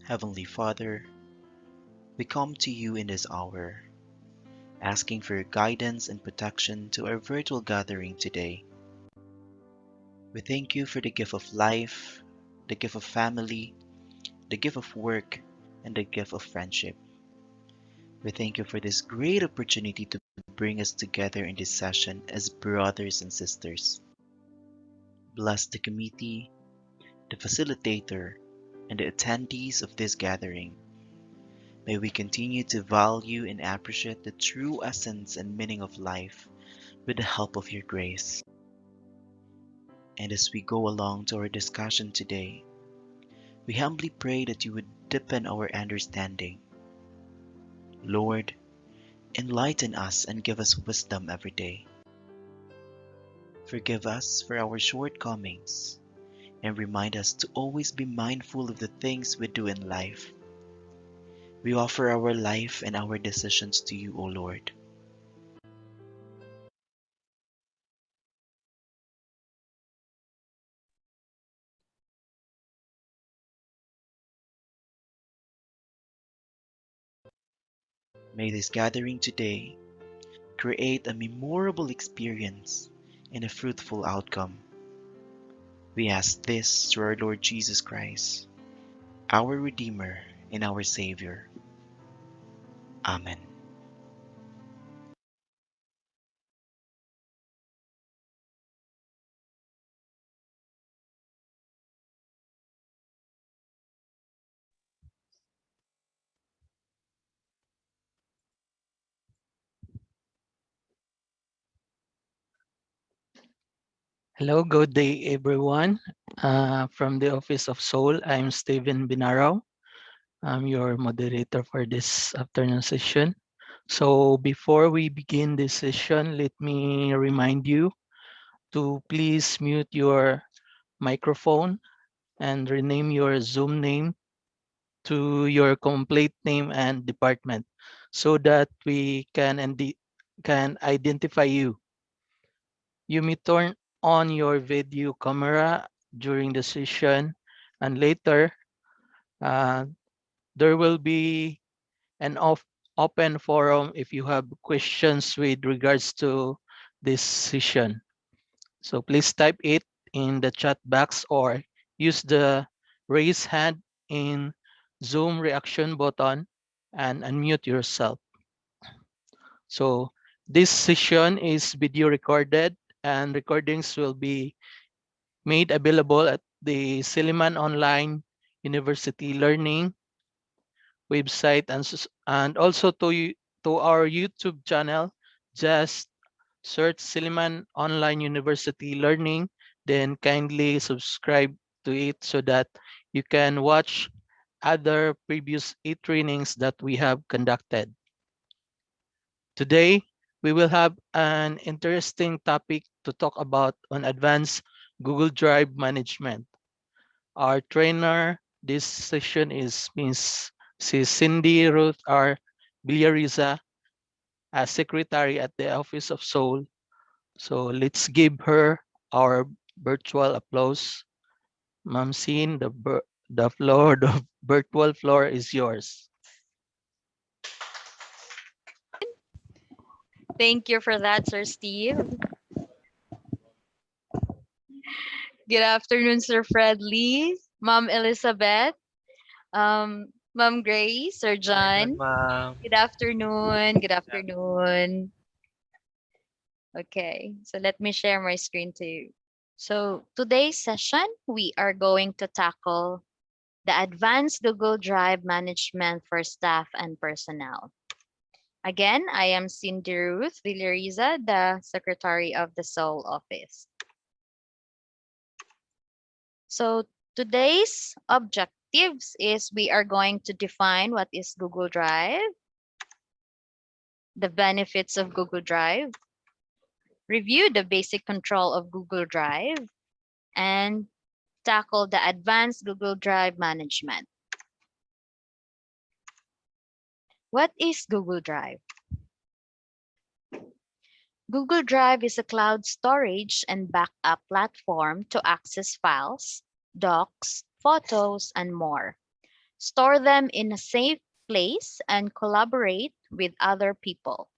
Heavenly Father, we come to you in this hour, asking for your guidance and protection to our virtual gathering today. We thank you for the gift of life, the gift of family, the gift of work, and the gift of friendship. We thank you for this great opportunity to bring us together in this session as brothers and sisters. Bless the committee, the facilitator, and the attendees of this gathering. May we continue to value and appreciate the true essence and meaning of life with the help of your grace. And as we go along to our discussion today, we humbly pray that you would deepen our understanding. Lord, enlighten us and give us wisdom every day. Forgive us for our shortcomings and remind us to always be mindful of the things we do in life. We offer our life and our decisions to you, O Lord. May this gathering today create a memorable experience and a fruitful outcome. We ask this through our Lord Jesus Christ, our Redeemer and our Savior. Amen. Hello, good day everyone. From the Office of Soul, I'm Steven Binaraw. I'm your moderator for this afternoon session. So before we begin this session, let me remind you to please mute your microphone and rename your Zoom name to your complete name and department so that we can identify you. You may turn on your video camera during the session, and later uh, there will be an open forum if you have questions with regards to this session. So please type it in the chat box or use the raise hand in Zoom reaction button and unmute yourself. So this session is video recorded and recordings will be made available at the Silliman Online University Learning website and also to our YouTube channel. Just search Silliman Online University Learning, then kindly subscribe to it so that you can watch other previous e-trainings that we have conducted. Today, we will have an interesting topic to talk about on advanced Google Drive management. Our trainer this session is Ms. Cindy Ruth R. Villariza, as secretary at the Office of Soul. So let's give her our virtual applause. Ma'am Sin, the virtual floor is yours. Thank you for that, Sir Steve. Good afternoon, Sir Fred Lee, Ma'am Elizabeth, Ma'am Grace, Sir Afternoon, John. ma'am. Good afternoon. Good afternoon. Okay, so let me share my screen to you. So today's session, we are going to tackle the advanced Google Drive management for staff and personnel. Again, I am Cindy Ruth Villariza, the Secretary of the Soul Office. So today's objectives is we are going to define what is Google Drive, the benefits of Google Drive, review the basic control of Google Drive, and tackle the advanced Google Drive management. What is Google Drive? Google Drive is a cloud storage and backup platform to access files, docs, photos, and more. store them in a safe place, and collaborate with other people.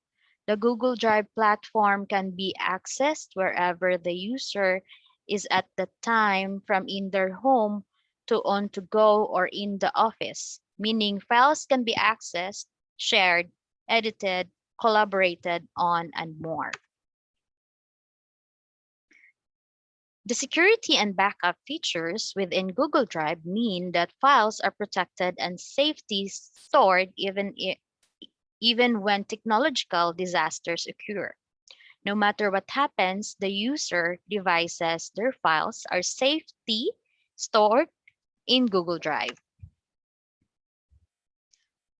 The Google Drive platform can be accessed wherever the user is at the time, from in their home to on to go or in the office, meaning files can be accessed, shared, edited, collaborated on, and more. The security and backup features within Google Drive mean that files are protected and safely stored even when technological disasters occur. No matter what happens, the user devices, their files are safely stored in Google Drive.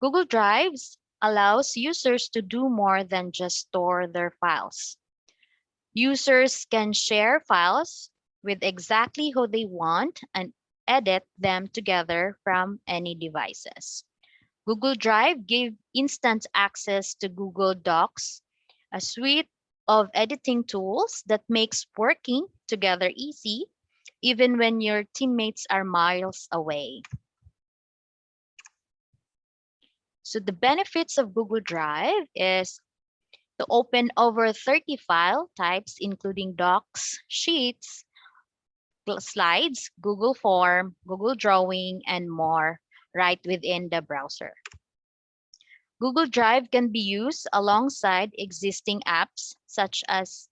Google Drives allows users to do more than just store their files. Users can share files with exactly who they want and edit them together from any devices. Google Drive gives instant access to Google Docs, a suite of editing tools that makes working together easy, even when your teammates are miles away. So the benefits of Google Drive is to open over 30 file types, including docs, sheets, slides, Google Form, Google Drawing, and more, right within the browser. Google Drive can be used alongside existing apps such as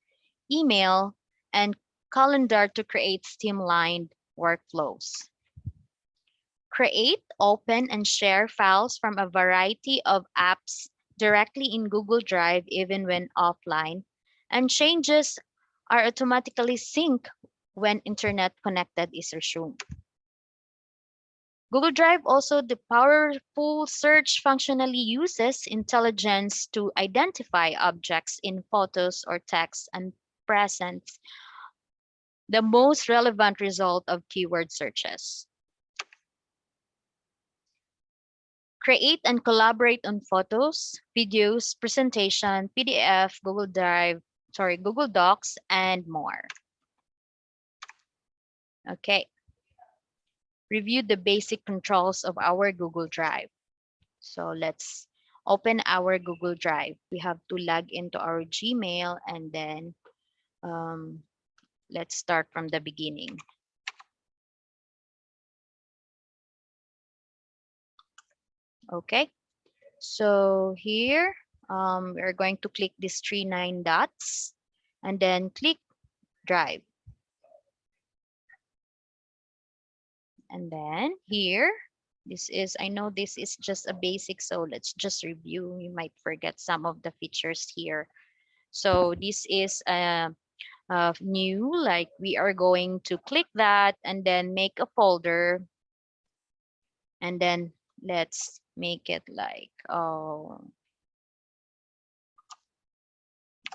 email and calendar to create streamlined workflows. Create, open, and share files from a variety of apps directly in Google Drive even when offline, and changes are automatically synced when internet connected is resumed. Google Drive also the powerful search functionally uses intelligence to identify objects in photos or text and presents the most relevant result of keyword searches. Create and collaborate on photos, videos, presentation, PDF, Google Docs, and more. Okay, review the basic controls of our Google Drive. So let's open our Google Drive. We have to log into our Gmail, and then um, let's start from the beginning. Okay, so here we're going to click these 3 9 dots and then click Drive. And then here, I know this is just a basic, so let's just review. You might forget some of the features here. So this is new, like we are going to click that and then make a folder, and then let's make it like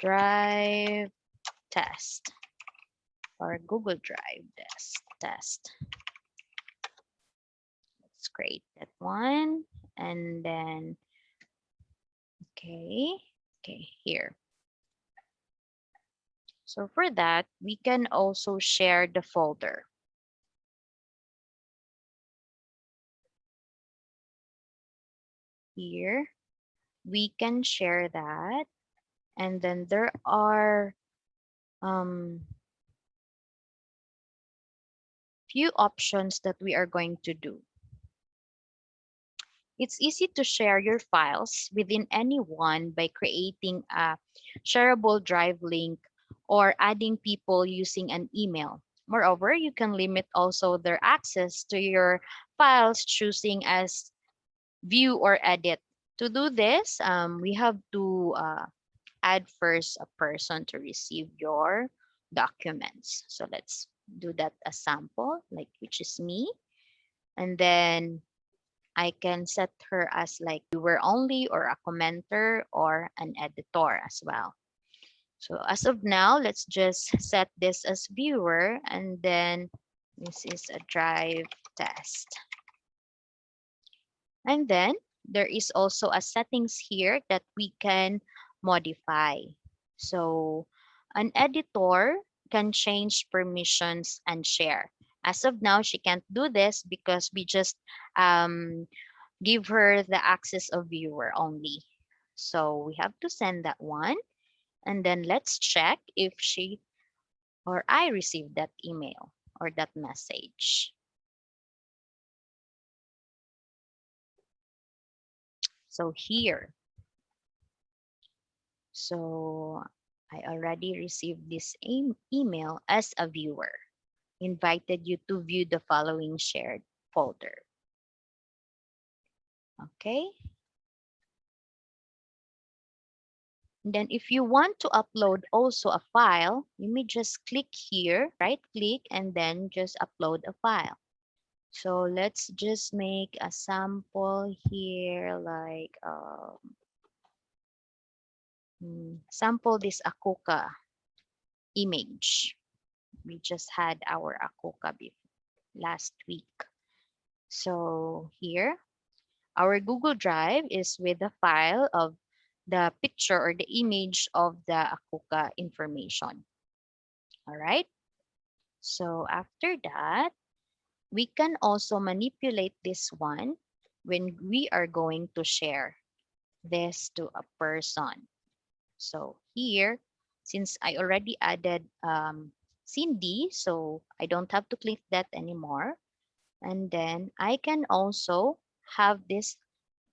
Drive test or Google Drive test. Let's create that one, and then okay, here. So for that, we can also share the folder. Here, we can share that, and then there are few options that we are going to do. It's easy to share your files within anyone by creating a shareable drive link or adding people using an email. Moreover, you can limit also their access to your files, choosing as view or edit. To do this, we have to add first a person to receive your documents. So let's do that as sample, like which is me. And then I can set her as like viewer only or a commenter or an editor as well. So as of now, let's just set this as viewer, and then this is a drive test. And then there is also a settings here that we can modify. So an editor can change permissions and share. As of now, she can't do this because we just um, give her the access of viewer only. So we have to send that one. And then let's check if she or I received that email or that message. So here, so I already received this email as a viewer. Invited you to view the following shared folder. Okay. And then if you want to upload also a file, you may just click here, right click, and then just upload a file. So let's just make a sample here, like sample this Akuka image. We just had our Akuka last week. So here, our Google Drive is with the file of the picture or the image of the Akuka information. All right. So after that, we can also manipulate this one when we are going to share this to a person. So here, since I already added Cindy, so I don't have to click that anymore. And then I can also have this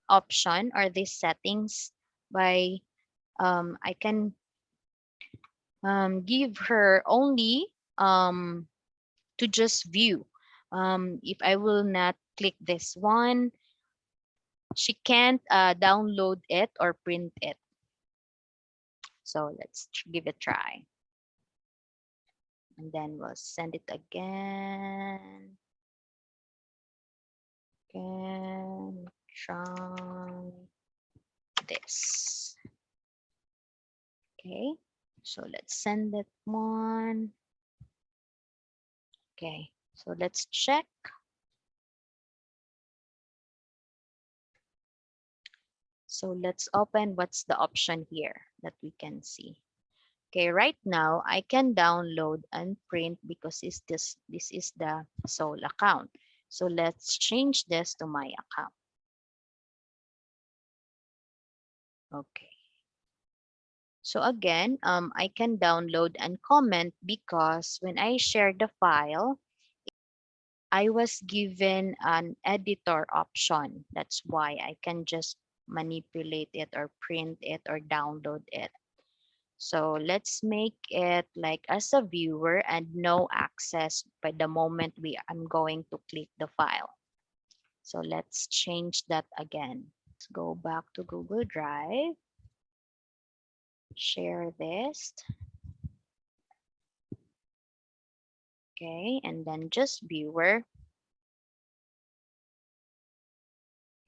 option or these settings by I can give her only to just view. If I will not click this one, she can't download it or print it. So let's give it a try. And then we'll send it again. Again, try this. Okay, so let's send that one. Okay, so let's check. So let's open what's the option here that we can see. Okay, right now I can download and print because this is the sole account. So let's change this to my account. Okay. So again, I can download and comment because when I share the file, I was given an editor option. That's why I can just manipulate it or print it or download it. So let's make it like as a viewer and no access by the moment I'm going to click the file. So let's change that again. Let's go back to Google Drive, share this. Okay, and then just viewer.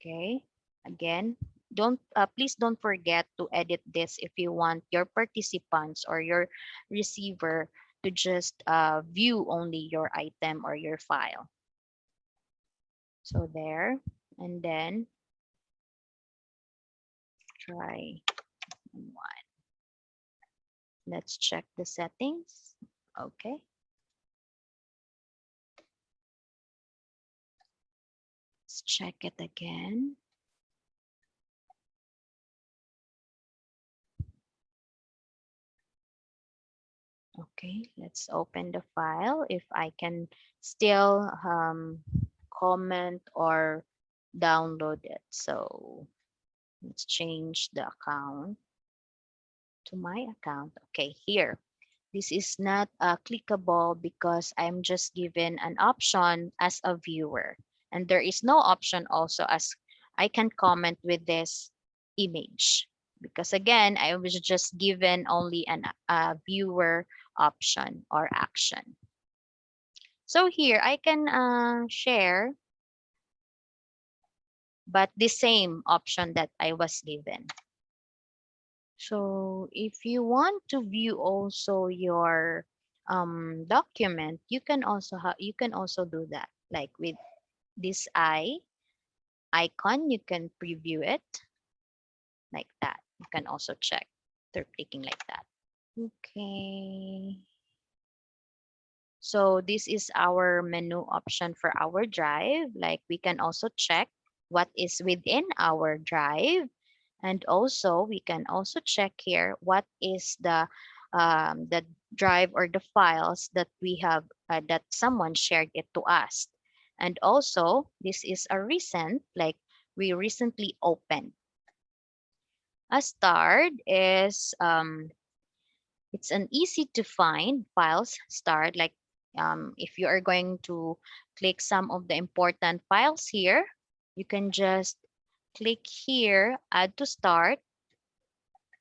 Okay, again, don't please don't forget to edit this if you want your participants or your receiver to just view only your item or your file. So there, and then try one. Let's check the settings. Okay. Let's check it again. Okay, let's open the file. If I can still comment or download it. So let's change the account to my account. Okay, here. This is not clickable because I'm just given an option as a viewer. And there is no option also as I can comment with this image. Because again, I was just given only a viewer option or action. So here I can share, but the same option that I was given. So if you want to view also your document, you can also do that. Like with this icon, you can preview it like that. You can also check through clicking like that. Okay. So this is our menu option for our drive. Like we can also check what is within our drive. And also we can also check here what is the drive or the files that we have that someone shared it to us. And also this is a recent, like we recently opened. A start is it's an easy to find files start, like if you are going to click some of the important files here, you can just click here, add to start,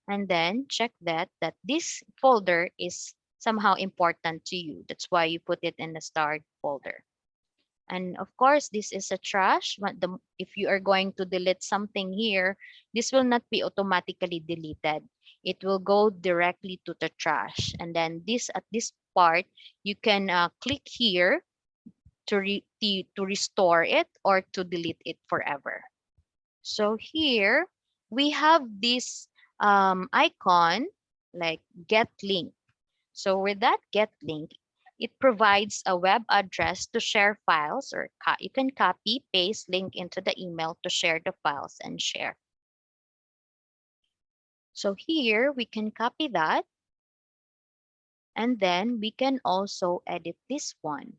and then check that this folder is somehow important to you. That's why you put it in the start folder. And of course, this is a trash. If you are going to delete something here, this will not be automatically deleted. It will go directly to the trash. And then this at this part, you can click here to restore it or to delete it forever. So here we have this icon like get link. So with that get link, it provides a web address to share files, or you can copy, paste link into the email to share the files and share. So here we can copy that, and then we can also edit this one.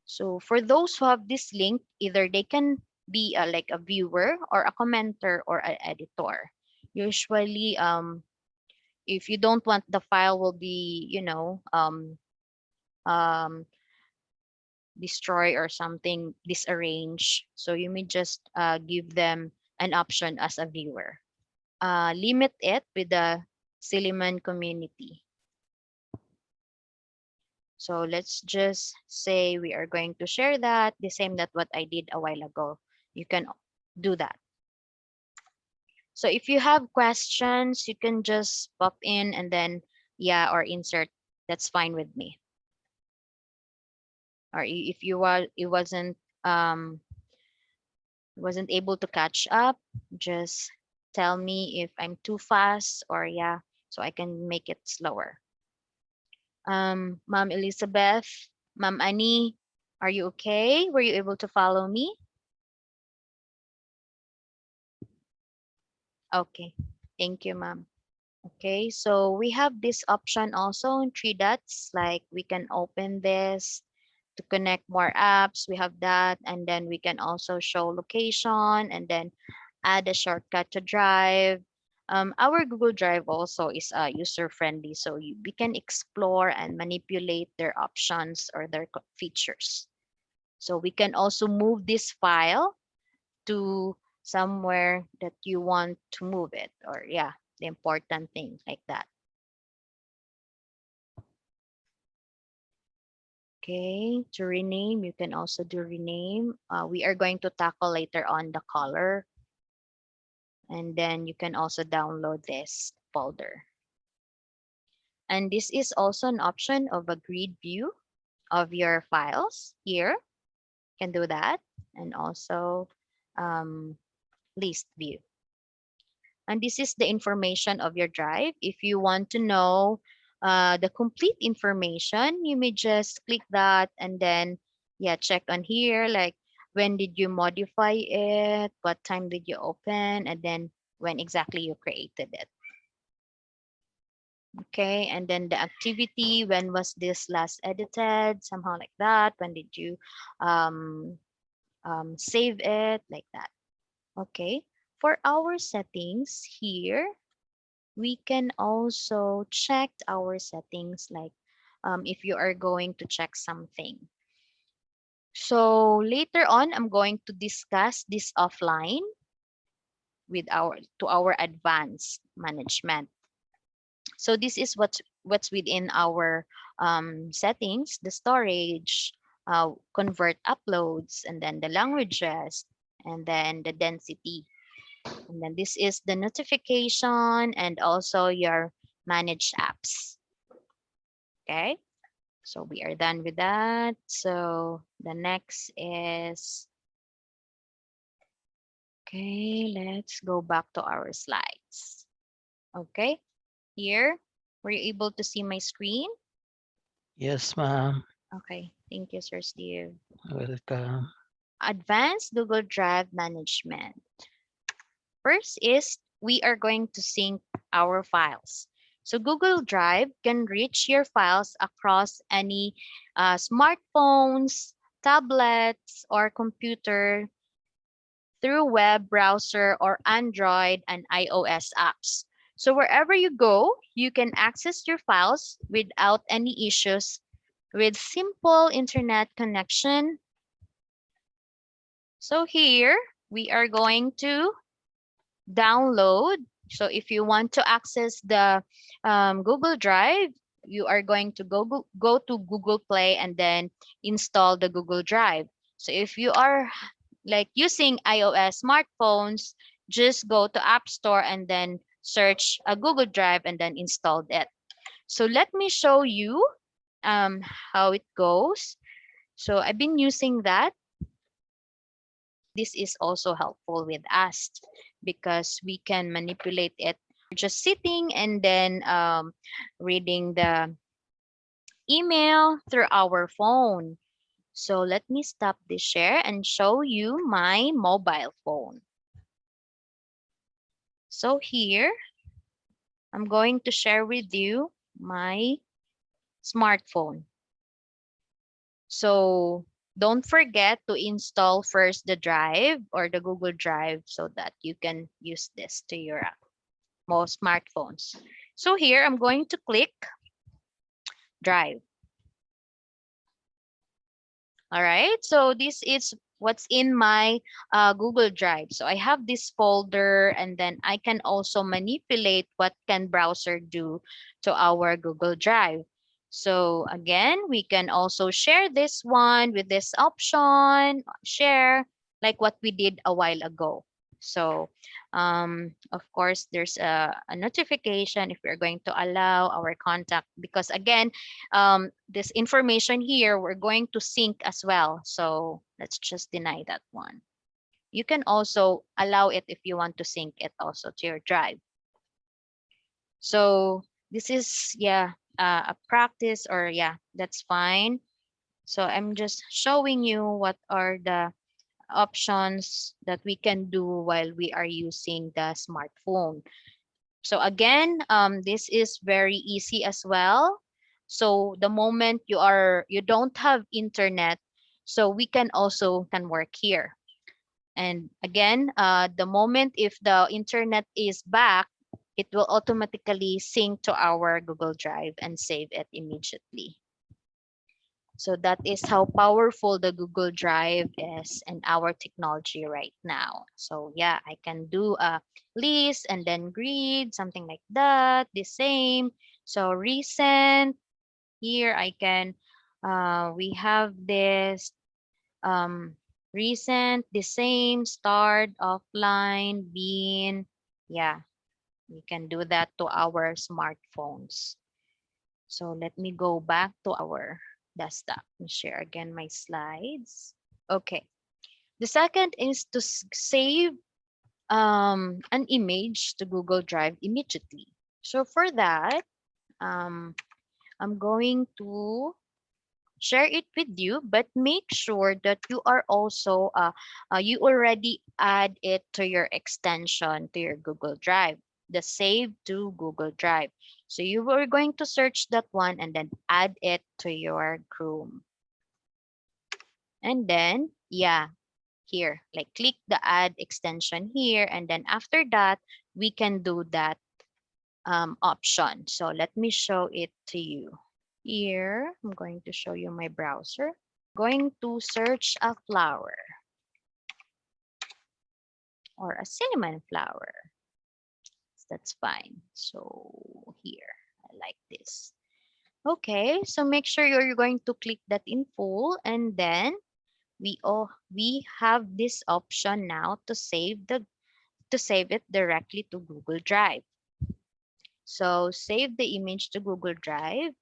So for those who have this link, either they can be like a viewer or a commenter or an editor. Usually, if you don't want the file will be, um, destroy or something disarrange, so you may just give them an option as a viewer. Limit it with the Silliman community. So let's just say we are going to share that the same that what I did a while ago. You can do that. So if you have questions, you can just pop in and then yeah, or insert. That's fine with me. Or if it wasn't able to catch up, just tell me if I'm too fast, or yeah, so I can make it slower. Ma'am Elizabeth, Ma'am Annie, are you okay? Were you able to follow me? Okay, thank you, ma'am. Okay, so we have this option also in three dots, like we can open this to connect more apps. We have that, and then we can also show location and then add a shortcut to drive. Our Google Drive also is user friendly, so we can explore and manipulate their options or their features. So we can also move this file to somewhere that you want to move it, or yeah, the important thing like that. Okay, to rename, you can also do rename. We are going to tackle later on the color, and then you can also download this folder. And this is also an option of a grid view of your files here. You can do that, and also um, list view. And this is the information of your drive. If you want to know the complete information, you may just click that and then yeah, check on here, like when did you modify it, what time did you open, and then when exactly you created it. Okay, and then the activity, when was this last edited, somehow like that, when did you um, save it, like that. Okay, for our settings here, we can also check our settings, like if you are going to check something. So later on, I'm going to discuss this offline with our advanced management. So this is what's within our settings: the storage, convert uploads, and then the languages, and then the density. And then this is the notification and also your managed apps. Okay, so we are done with that. So the next is, okay, let's go back to our slides. Okay, here, were you able to see my screen? Yes, ma'am. Okay, thank you, Sir Steve. Welcome. Advanced Google Drive management. First is we are going to sync our files. So Google Drive can reach your files across any smartphones, tablets, or computer through web browser or Android and iOS apps. So wherever you go, you can access your files without any issues with simple internet connection. So here we are going to download. So if you want to access the Google Drive, you are going to go to Google Play and then install the Google Drive. So if you are like using iOS smartphones, just go to App Store and then search a Google Drive and then install it. So let me show you um, how it goes. So I've been using that. This is also helpful with us because we can manipulate it. We're just sitting and then reading the email through our phone. So let me stop the share and show you my mobile phone. So here, I'm going to share with you my smartphone. So don't forget to install first the drive or the Google Drive so that you can use this to your most smartphones. So here I'm going to click drive. All right, so this is what's in my Google Drive. So I have this folder and then I can also manipulate what can browser do to our Google Drive. So again, we can also share this one with this option, share, like what we did a while ago. So of course, there's a notification if we're going to allow our contact because again, this information here, we're going to sync as well. So let's just deny that one. You can also allow it if you want to sync it also to your drive. So this is, yeah, a practice or yeah, that's fine. So I'm just showing you what are the options that we can do while we are using the smartphone. So again, this is very easy as well. So the moment you don't have internet, so we can also can work here. And again, the moment if the internet is back, it will automatically sync to our Google Drive and save it immediately. So that is how powerful the Google Drive is in our technology right now. So yeah, I can do a list and then grid, something like that, the same. So recent, here I can, we have this um, recent, the same, start, offline, bin. Yeah, we can do that to our smartphones. So let me go back to our desktop and share again my slides. Okay. The second is to save an image to Google Drive immediately. So for that, um, I'm going to share it with you, but make sure that you are also you already add it to your extension to your Google Drive, the save to Google Drive. So you were going to search that one and then add it to your Chrome. And then yeah, here, like click the add extension here, and then after that we can do that option. So let me show it to you. Here, I'm going to show you my browser. Going to search a flower or a cinnamon flower. That's fine. So here, I like this. Okay, so make sure you're going to click that in full, and then we have this option now to save it directly to Google Drive. So save the image to Google Drive.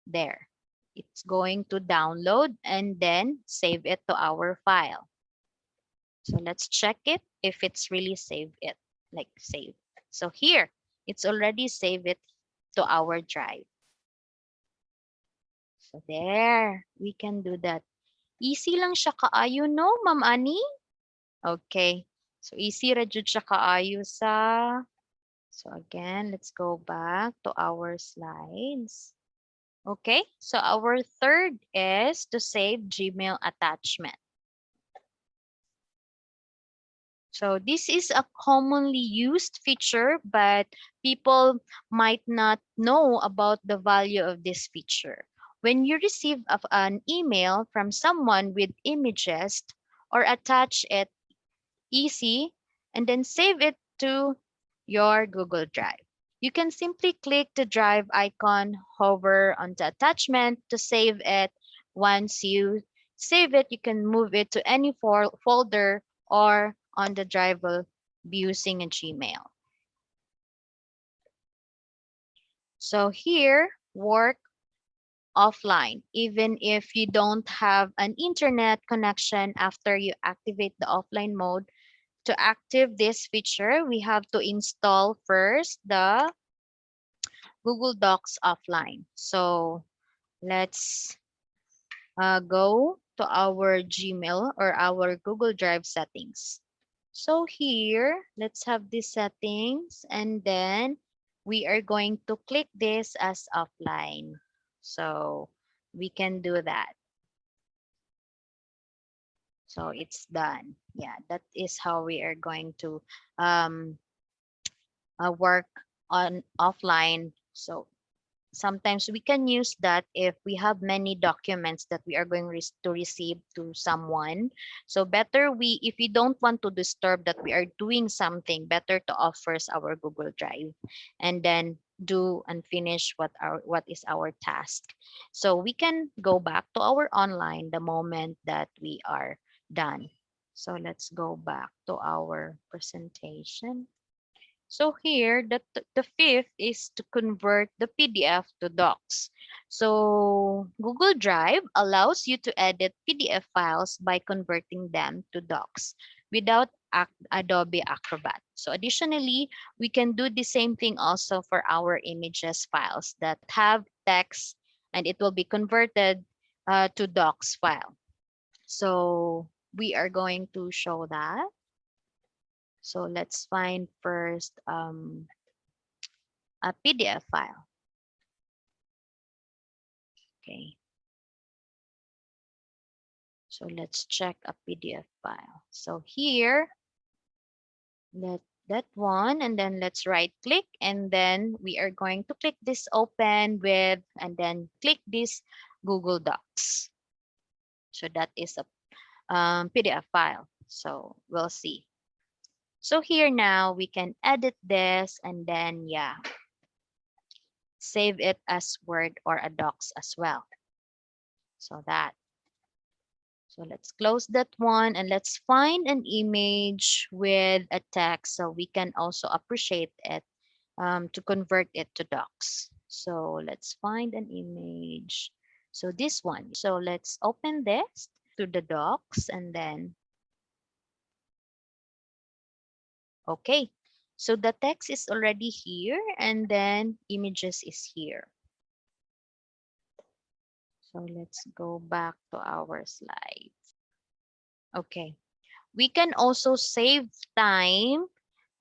There. It's going to download and then save it to our file. So let's check it if it's really saved it, like save. So here, it's already saved it to our drive. So there, we can do that. Easy lang siya kaayo, no, Ma'am Ani? Okay. So easy ra jud siya kaayo sa. So again, let's go back to our slides. Okay, so our third is to save Gmail attachment. So this is a commonly used feature, but people might not know about the value of this feature. When you receive an email from someone with images or attach it easy and then save it to your Google Drive. You can simply click the drive icon, hover on the attachment to save it. Once you save it, you can move it to any folder or on the drive using a Gmail. So here, work offline. Even if you don't have an internet connection after you activate the offline mode, to active this feature, we have to install first the Google Docs offline. So let's go to our Gmail or our Google Drive settings. So here, let's have these settings and then we are going to click this as offline. So we can do that. So it's done. Yeah, that is how we are going to um, work on offline. So sometimes we can use that if we have many documents that we are going to receive to someone. So better if we don't want to disturb that we are doing something, better to off first our Google Drive and then do and finish what is our task. So we can go back to our online the moment that we are done. So let's go back to our presentation. So here, the fifth is to convert the PDF to docs. So Google Drive allows you to edit PDF files by converting them to docs without Adobe Acrobat. So additionally, we can do the same thing also for our images files that have text and it will be converted to docs file. So we are going to show that. So let's find first a PDF file. Okay, so let's check a PDF file. So here, let that one, and then let's right click, and then we are going to click this open with, and then click this Google Docs. So that is a PDF file. So we'll see. So here now we can edit this and then yeah, save it as Word or a Docs as well. So that. So let's close that one and let's find an image with a text so we can also appreciate it to convert it to docs. So let's find an image. So this one. So let's open this to the docs and then, okay. So the text is already here and then images is here. So let's go back to our slides. Okay. We can also save time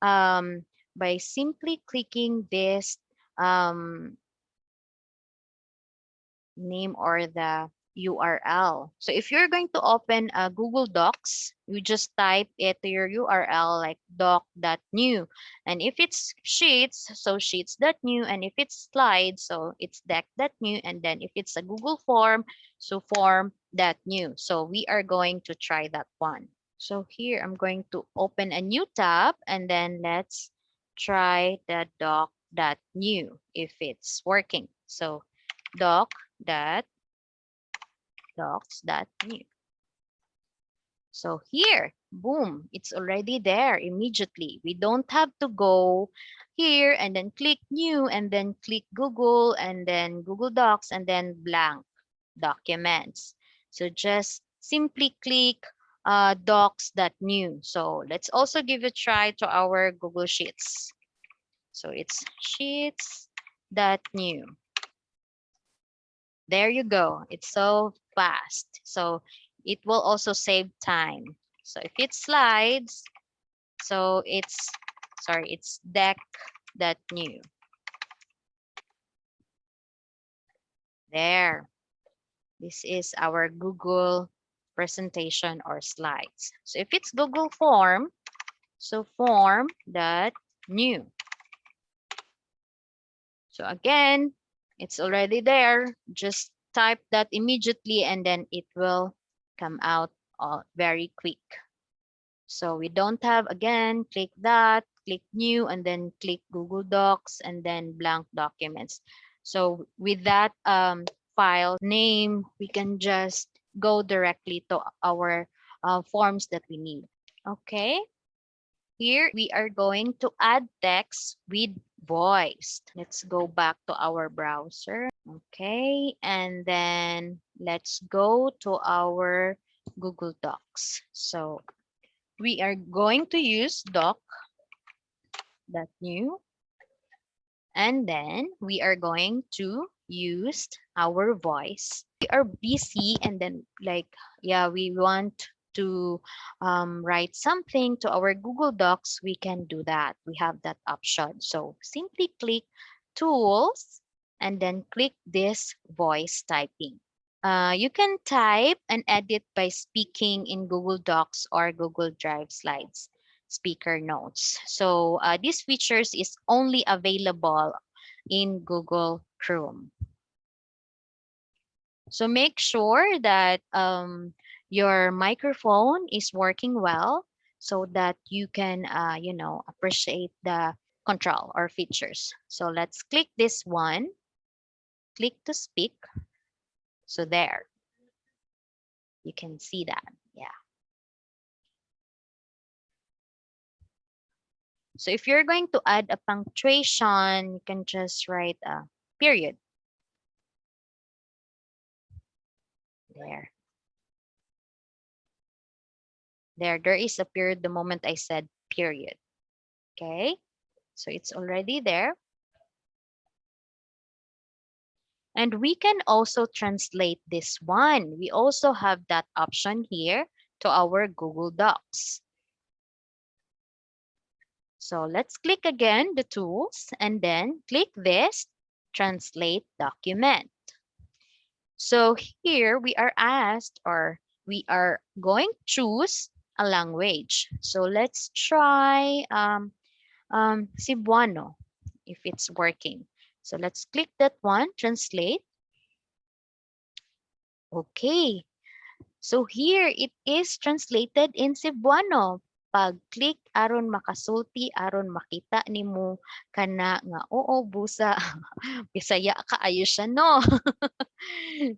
um, by simply clicking this name or the URL. So if you're going to open a Google Docs, you just type it to your URL like doc.new. And if it's sheets, so sheets.new. And if it's slides, so it's deck.new. And then if it's a Google form, so form.new. So we are going to try that one. So here I'm going to open a new tab and then let's try the doc.new if it's working. So docs.new. So here, boom, it's already there immediately. We don't have to go here and then click new and then click Google and then Google Docs and then blank documents. So just simply click docs.new. So let's also give a try to our Google Sheets. So it's sheets.new. There you go. It's so fast. So it will also save time. So if it slides, so it's deck.new. There. This is our Google presentation or slides. So if it's Google form, so form.new. So again, it's already there. Just type that immediately and then it will come out very quick. So we don't have, again, click that, click new, and then click Google Docs, and then blank documents. So with that file name, we can just go directly to our forms that we need. Okay, here we are going to add text with voice. Let's go back to our browser. Okay, and then let's go to our Google Docs. So we are going to use doc.new, and then we are going to use our voice. We are busy and then like, yeah, we want to write something to our Google Docs, we can do that. We have that option. So simply click tools and then click this voice typing. You can type and edit by speaking in Google Docs or Google Drive slides speaker notes. So these features is only available in Google Chrome. So make sure that your microphone is working well so that you can, appreciate the control or features. So let's click this one, click to speak. So there, you can see that. Yeah. So if you're going to add a punctuation, you can just write a period there. There is a period the moment I said period. Okay, so it's already there. And we can also translate this one. We also have that option here to our Google Docs. So let's click again the tools and then click this translate document. So here we are asked, or we are going to choose a language. So let's try Cebuano if it's working. So let's click that one, translate. Okay. So here it is translated in Cebuano. Pag-click aron makasulti aron makita nimo kana nga oo busa Bisaya kaayo siya no.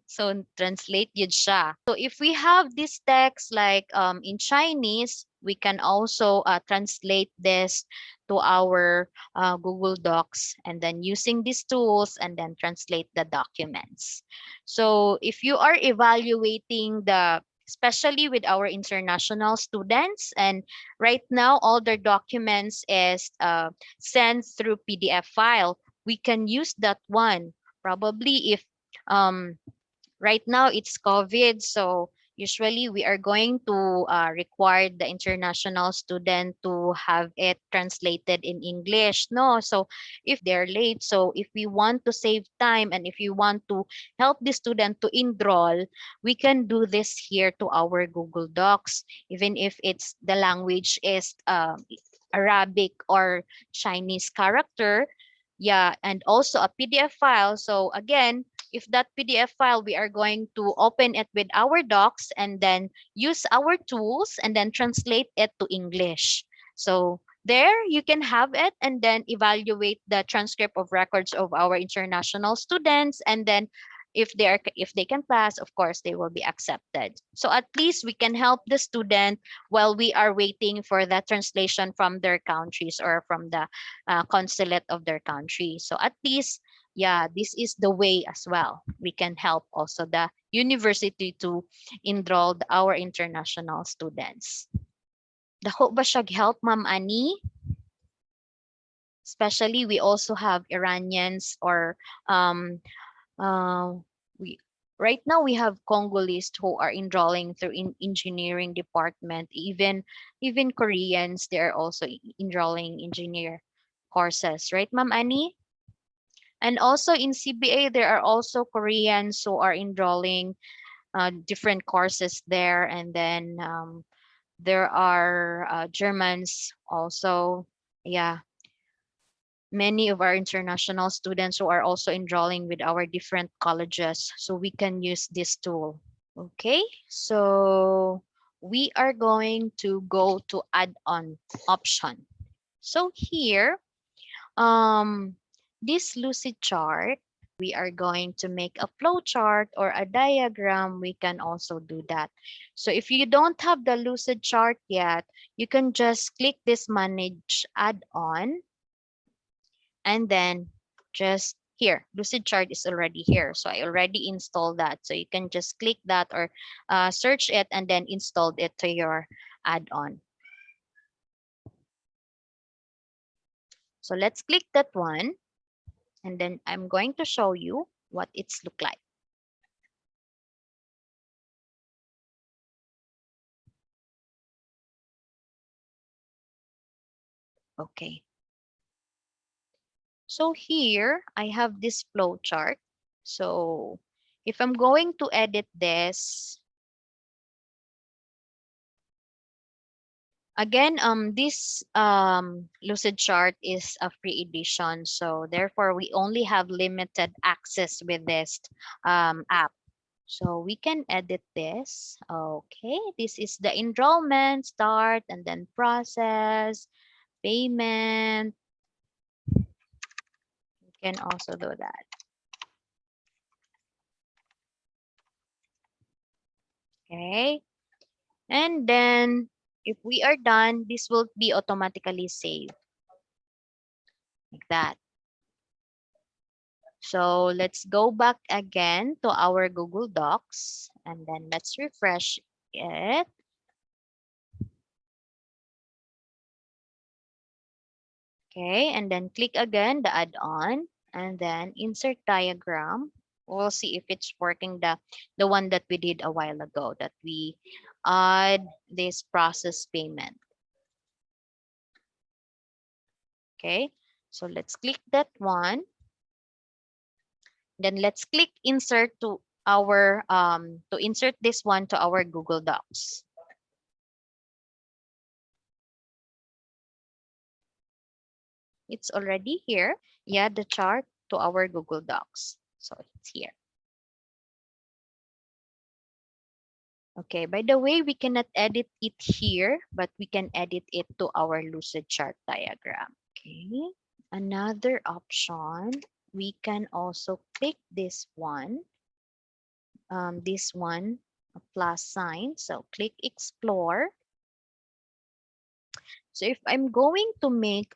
So translate yun siya. So if we have this text like in Chinese, we can also translate this to our Google Docs and then using these tools and then translate the documents. So if you are evaluating especially with our international students, and right now all their documents is sent through PDF file, we can use that one. Probably if um, right now it's COVID, so usually we are going to require the international student to have it translated in English. No, so if they're late, so if we want to save time and if we want to help the student to enroll, we can do this here to our Google Docs, even if it's the language is Arabic or Chinese character. Yeah, and also a PDF file. So again, if that PDF file, we are going to open it with our docs and then use our tools and then translate it to English. So there you can have it and then evaluate the transcript of records of our international students, and then if they can pass, of course they will be accepted. So at least we can help the student while we are waiting for that translation from their countries or from the consulate of their country. So at least, yeah, this is the way as well. We can help also the university to enroll our international students. Dako ba siya help, Ma'am Ani? Especially we also have Iranians or um, uh, We right now we have Congolese who are enrolling through in engineering department. Even Koreans, they're also enrolling engineer courses, right, Ma'am Annie? And also in CBA, there are also Koreans who are enrolling different courses there, and then there are Germans also. Yeah, many of our international students who are also enrolling with our different colleges, so we can use this tool. Okay, so we are going to go to add-on option. So here, um, this lucid chart, we are going to make a flow chart or a diagram. We can also do that. So if you don't have the lucid chart yet, you can just click this manage add-on, and then just here, Lucidchart is already here, so I already installed that. So you can just click that or search it and then install it to your add-on. So let's click that one, and then I'm going to show you what it's look like. Okay, so here I have this flow chart. So if I'm going to edit this, again, this Lucidchart is a free edition, so therefore we only have limited access with this app. So we can edit this. Okay, this is the enrollment, start, and then process, payment. You can also do that. Okay, and then if we are done, this will be automatically saved like that. So let's go back again to our Google Docs, and then let's refresh it. Okay, and then click again the add-on, and then insert diagram. We'll see if it's working, the one that we did a while ago, that we add this process payment. Okay, so let's click that one. Then let's click insert to our to insert this one to our Google Docs. It's already here. Yeah, the chart to our Google Docs. So it's here. Okay, by the way, we cannot edit it here, but we can edit it to our lucid chart diagram. Okay, another option, we can also click this one, a plus sign. So click explore. So if I'm going to make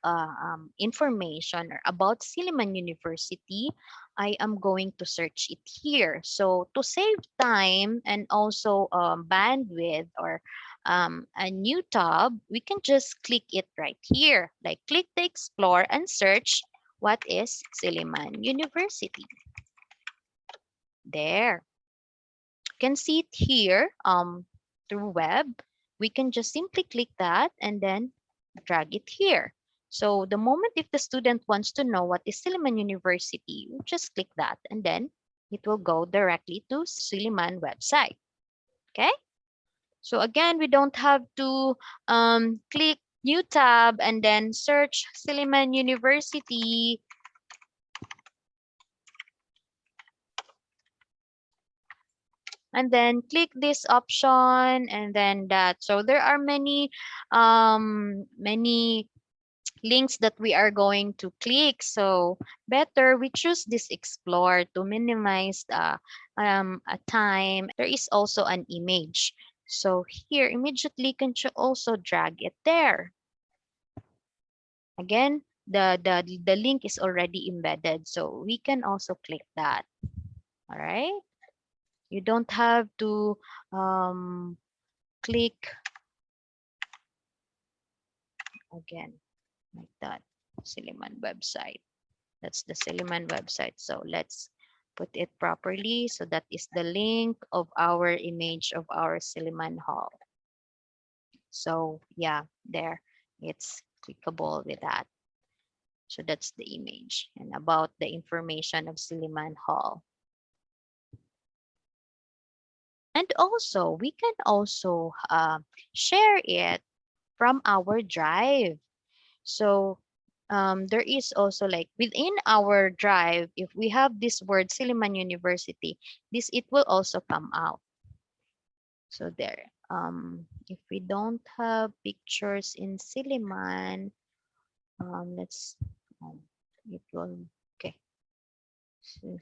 information or about Silliman University, I am going to search it here. So to save time and also bandwidth or a new tab, we can just click it right here. Like click the explore and search what is Silliman University. There. You can see it here through web. We can just simply click that and then drag it here. So the moment if the student wants to know what is Silliman University, you just click that and then it will go directly to Silliman website. Okay? So again, we don't have to click new tab and then search Silliman University. And then click this option and then that. So there are many links that we are going to click. So better we choose this explore to minimize a time. There is also an image. So here immediately can you also drag it there. Again, the link is already embedded, so we can also click that. All right. You don't have to click again like that. Silliman website. That's the Silliman website. So let's put it properly. So that is the link of our image of our Silliman Hall. So yeah, there, it's clickable with that. So that's the image and about the information of Silliman Hall. And also, we can also share it from our drive. So there is also like within our drive, if we have this word Silliman University, this it will also come out. So there. If we don't have pictures in Silliman, let's it will okay. So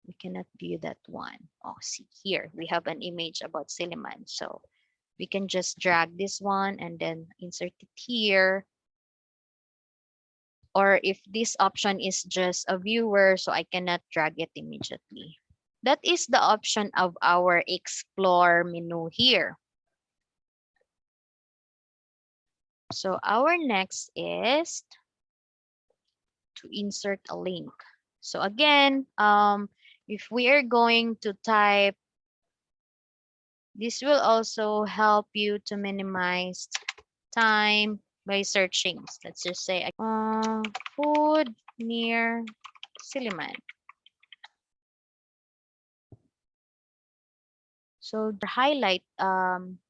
we cannot view that one. Oh, see here we have an image about Silliman. So we can just drag this one and then insert it here. Or if this option is just a viewer, so I cannot drag it immediately. That is the option of our explore menu here. So our next is to insert a link. So again, if we are going to type, this will also help you to minimize time by searching. Let's just say food near Silliman. So highlight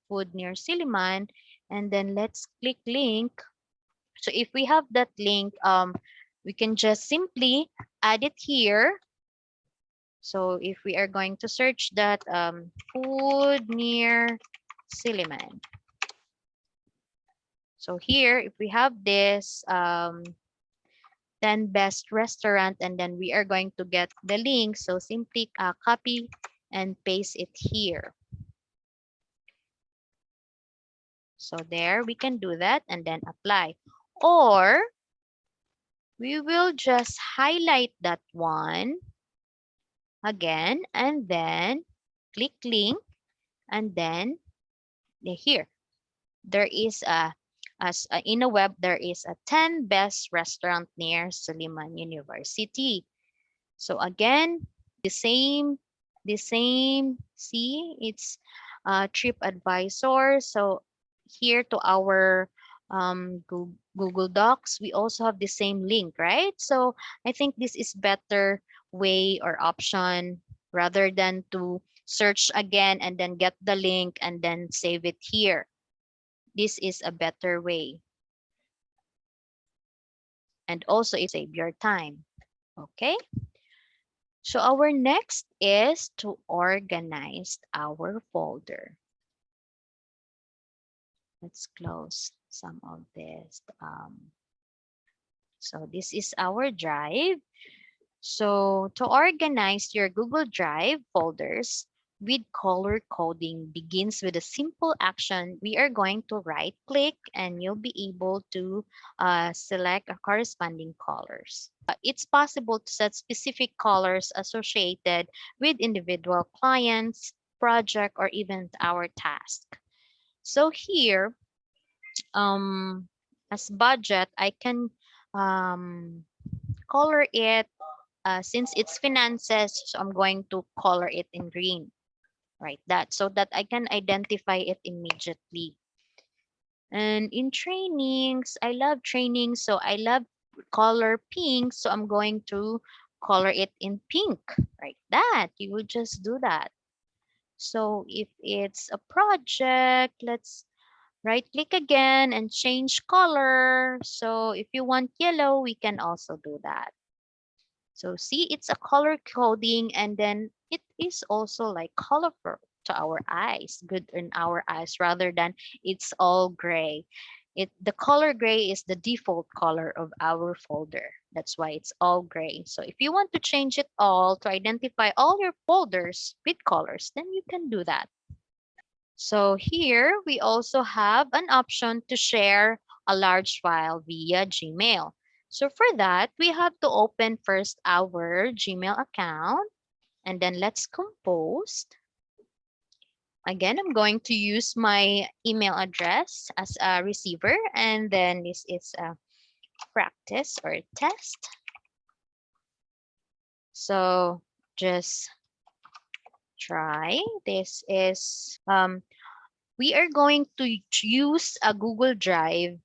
food near Silliman and then let's click link. So if we have that link, we can just simply add it here. So if we are going to search that food near Silliman. So here, if we have this 10 best restaurant and then we are going to get the link. So simply copy and paste it here. So there we can do that and then apply. Or we will just highlight that one again and then click link and then here there is in a web there is a 10 best restaurant near Silliman University. So again, the same. See, it's TripAdvisor. So here to our Google Docs, we also have the same link, right? So I think this is better way or option rather than to search again and then get the link and then save it here. This is a better way. And also it save your time. Okay? So our next is to organize our folder. Let's close some of this. So this is our drive. So to organize your Google Drive folders with color coding begins with a simple action. We are going to right click and you'll be able to select a corresponding colors. It's possible to set specific colors associated with individual clients, project, or even our task. So here, as budget, I can color it since it's finances, so I'm going to color it in green, right? That so that I can identify it immediately. And in trainings, I love training, so I love color pink, so I'm going to color it in pink, like that. You would just do that. So if it's a project, let's right click again and change color. So if you want yellow, we can also do that. So see, it's a color coding and then it is also like colorful to our eyes, good in our eyes rather than it's all gray. The color gray is the default color of our folder. That's why it's all gray. So if you want to change it all to identify all your folders with colors, then you can do that. So here we also have an option to share a large file via Gmail. So for that, we have to open first our Gmail account and then let's compose. Again, I'm going to use my email address as a receiver and then this is a practice or test. So just try. This is we are going to use a Google Drive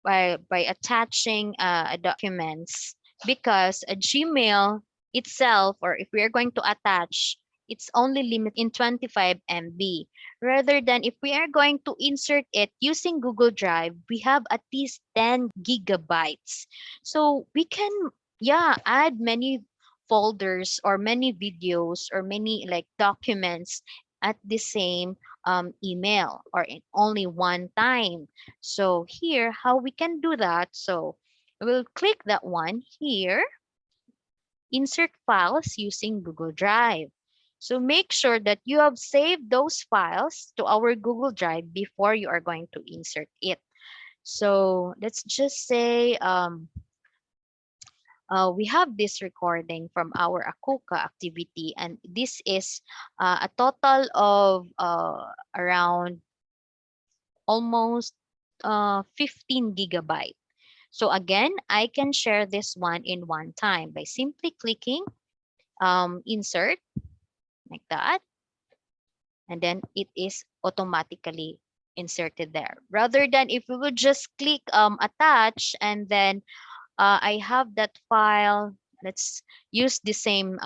by attaching documents, because a Gmail itself, or if we are going to attach, it's only limited in 25 MB. Rather than if we are going to insert it using Google Drive, we have at least 10 gigabytes. So we can, yeah, add many folders or many videos or many like documents at the same email or in only one time. So here, how we can do that? So we'll click that one here, insert files using Google Drive. So make sure that you have saved those files to our Google Drive before you are going to insert it. So let's just say we have this recording from our Akuka activity, and this is a total of around almost 15 gigabyte. So again, I can share this one in one time by simply clicking insert like that, and then it is automatically inserted there. Rather than if we would just click attach, and then I have that file, let's use the same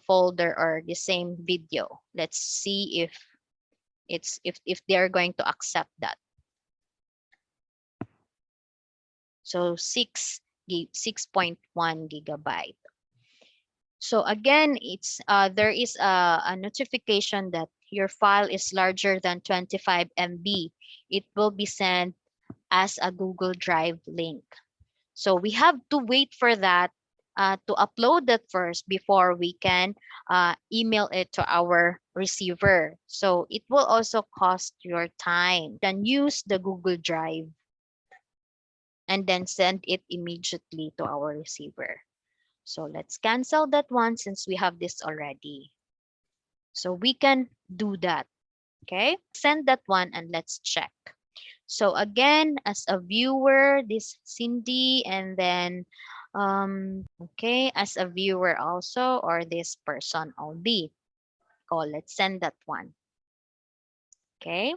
folder or the same video. Let's see if if they're going to accept that. So 6.1 gigabyte. So again, it's there is a notification that your file is larger than 25 MB. It will be sent as a Google Drive link. So we have to wait for that to upload that first before we can email it to our receiver. So it will also cost your time. Then use the Google Drive and then send it immediately to our receiver. So let's cancel that one since we have this already. So we can do that. Okay, send that one and let's check. So again, as a viewer, this Cindy, and then okay, as a viewer also, or this person only. Oh, let's send that one. Okay,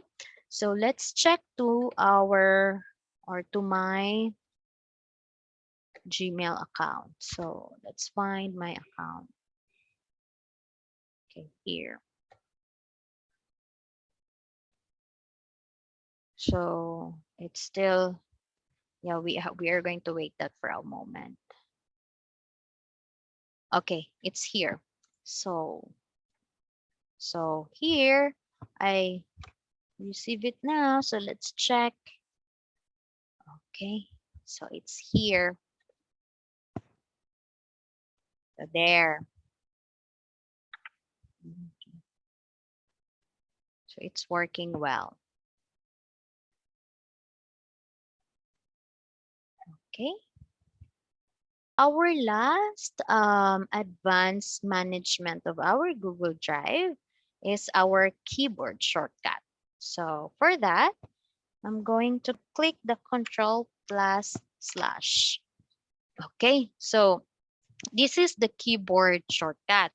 so let's check to our or to my Gmail account. So let's find my account. Okay, here. So it's still, yeah, we are going to wait that for a moment. Okay, it's here. So here I receive it now. So let's check. Okay, so it's here. So there. So it's working well. Okay. Our last advanced management of our Google Drive is our keyboard shortcut. So for that, I'm going to click the Control plus slash. Okay, so this is the keyboard shortcut.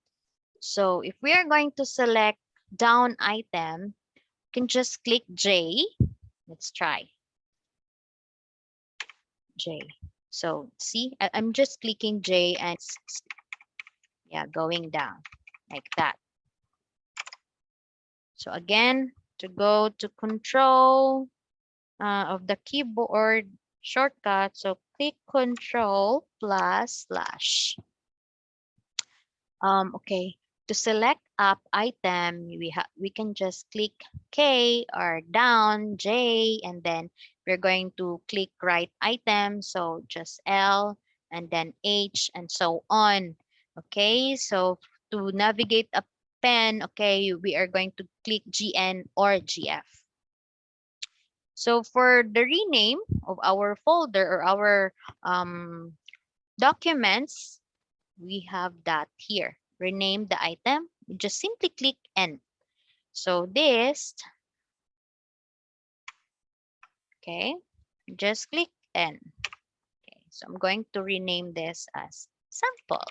So if we are going to select down item, you can just click J. Let's try J. So see, I'm just clicking J and yeah, going down like that. So again, to go to control of the keyboard shortcut, so click Control plus slash. Okay, to select up item, we can just click K or down J, and then we're going to click right item, so just L and then H and so on. Okay, so to navigate a pen, okay, we are going to click GN or GF. So for the rename of our folder or our documents, we have that here. Rename the item. You just simply click N. So this, okay, just click N. Okay, so I'm going to rename this as sample.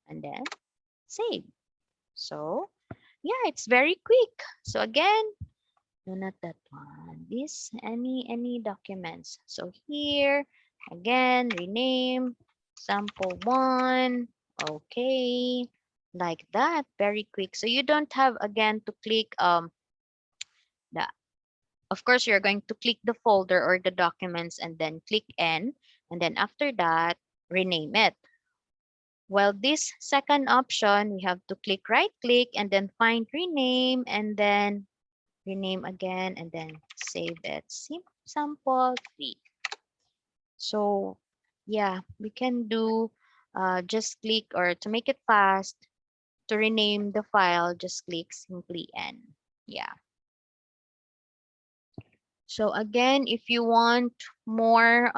and then save. So yeah, it's very quick. So again, no, not that one. This any documents. So here again, rename sample one. Okay, like that, very quick. So you don't have again to click the. Of course, you're going to click the folder or the documents and then click N, and then after that, rename it. Well, this second option, we have to click right click and then find rename and then rename again and then save it. Sample 3. So yeah, we can do just click, or to make it fast, to rename the file, just click simply N. Yeah. So again, if you want more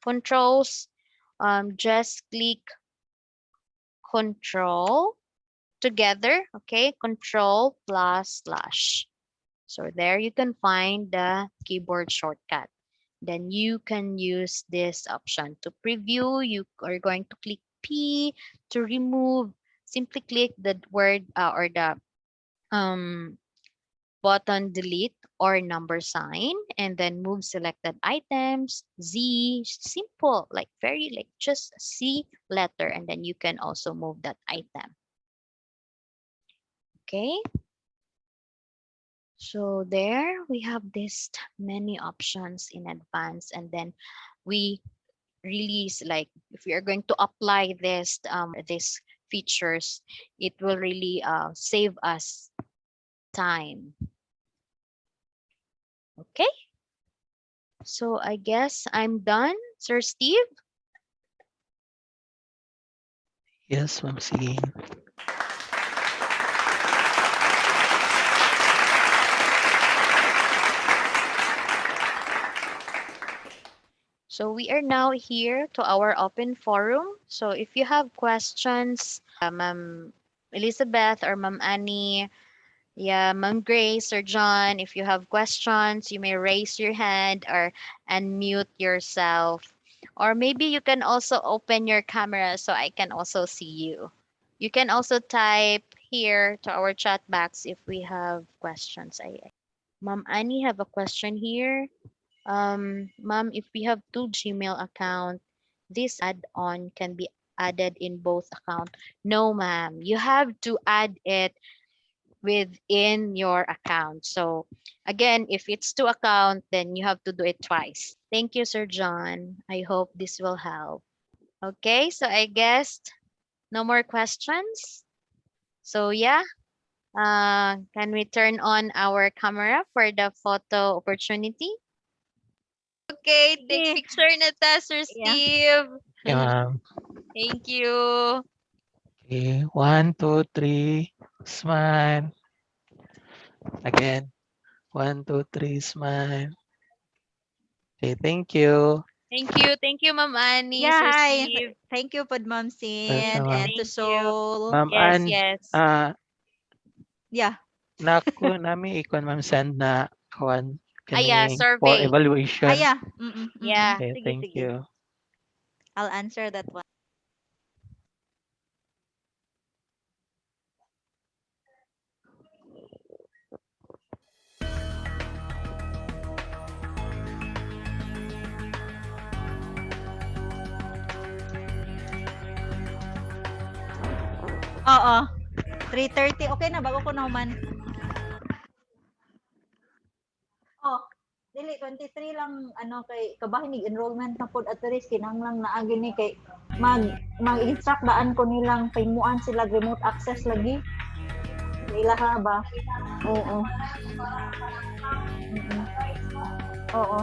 controls, just click control together, okay? Control plus slash. So there you can find the keyboard shortcut. Then you can use this option to preview. You are going to click P to remove. Simply click the word or the um, button delete or number sign, and then move selected items. Z, simple, like very like just C letter, and then you can also move that item. Okay. So there we have this many options in advance, and then we really like if we are going to apply this these features, it will really save us time. Okay, so I guess I'm done, Sir Steve. Yes, Ma'am Celine. So we are now here to our open forum. So if you have questions, Ma'am Elizabeth or Ma'am Annie, yeah, Ma'am Grace or John, if you have questions, you may raise your hand or unmute yourself. Or maybe you can also open your camera so I can also see you. You can also type here to our chat box if we have questions. Ma'am Annie have a question here. Ma'am, if we have two Gmail account, this add-on can be added in both account. No, ma'am, you have to add it within your account. So again, if it's two account, then you have to do it twice. Thank you, Sir John. I hope this will help. Okay, so I guess no more questions. So yeah, can we turn on our camera for the photo opportunity? Okay, take Okay. picture na ta, Sir Yeah. Steve. Okay, ma'am. Thank you. Okay, 1, 2, 3, smile. Again, 1, 2, 3, smile. Okay, thank you. Thank you, Ma'am Annie, Yeah, Sir hi. Steve. Thank you, Ma'am Sin, Welcome, ma'am. and to Thank you. Soul. Ma'am Yes, Ann, yes. Yeah. naku nami ikon ma'am send na kuan Yeah, kani for survey. evaluation. Yeah. Mm-mm, mm-mm. Yeah. Okay, Sige, thank sige. you. I'll answer that one. Oo. 3:30. Okay na, bago ko naman. Oh, dili 23 lang ano kay kabahin ni enrollment na pod at least kinahanglan naagi ni kay mag-instruct daan ko nilang pahimuan sila remote access lagi. Nila ha ba? Oo. Mm-mm. Oo.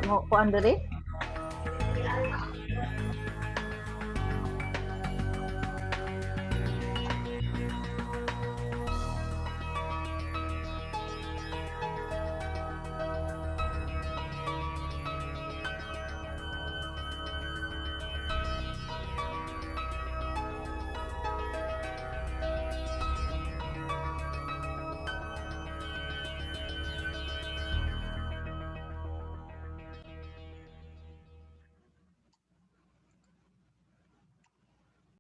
Mo ko andre?